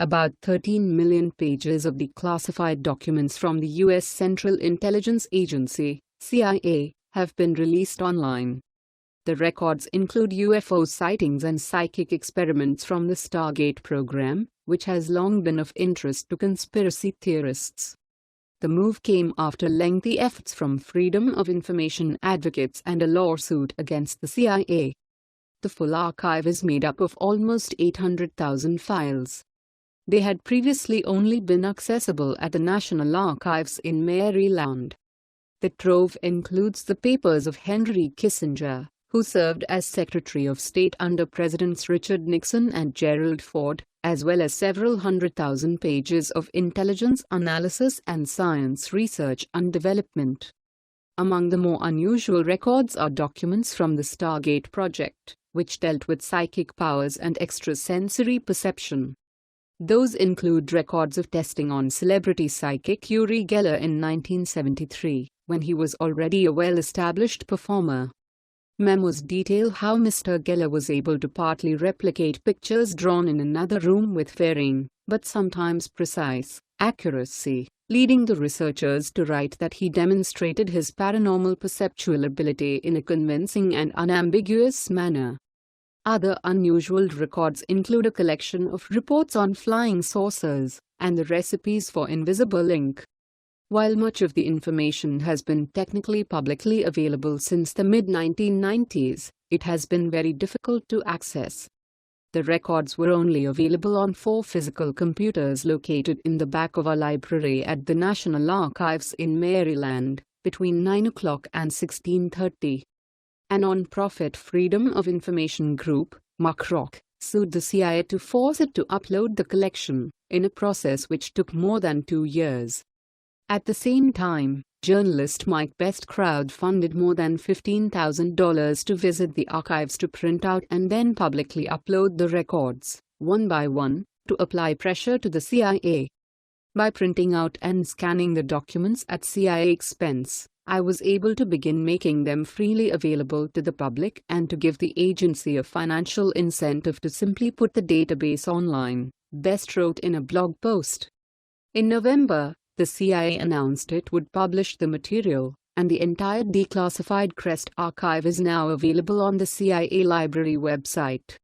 About 13 million pages of declassified documents from the U.S. Central Intelligence Agency, CIA, have been released online. The records include UFO sightings and psychic experiments from the Stargate program, which has long been of interest to conspiracy theorists. The move came after lengthy efforts from freedom of information advocates and a lawsuit against the CIA. The full archive is made up of almost 800,000 files. They had previously only been accessible at the National Archives in Maryland. The trove includes the papers of Henry Kissinger, who served as Secretary of State under Presidents Richard Nixon and Gerald Ford, as well as several 100,000 pages of intelligence analysis and science research and development. Among the more unusual records are documents from the Stargate project, which dealt with psychic powers and extrasensory perception. Those include records of testing on celebrity psychic Uri Geller in 1973, when he was already a well-established performer. Memos detail how Mr. Geller was able to partly replicate pictures drawn in another room with varying, but sometimes precise, accuracy, leading the researchers to write that he demonstrated his paranormal perceptual ability in a convincing and unambiguous manner. Other unusual records include a collection of reports on flying saucers and the recipes for invisible ink. While much of the information has been technically publicly available since the mid-1990s, it has been very difficult to access. The records were only available on 4 physical computers located in the back of a library at the National Archives in Maryland, between 9 o'clock and 16:30. A non-profit Freedom of Information group, MUCROC, sued the CIA to force it to upload the collection, in a process which took more than 2 years. At the same time, journalist Mike Best crowdfunded more than $15,000 to visit the archives to print out and then publicly upload the records, one by one, to apply pressure to the CIA. By printing out and scanning the documents at CIA expense, I was able to begin making them freely available to the public and to give the agency a financial incentive to simply put the database online, Best wrote in a blog post. In November, the CIA announced it would publish the material, and the entire declassified Crest archive is now available on the CIA library website.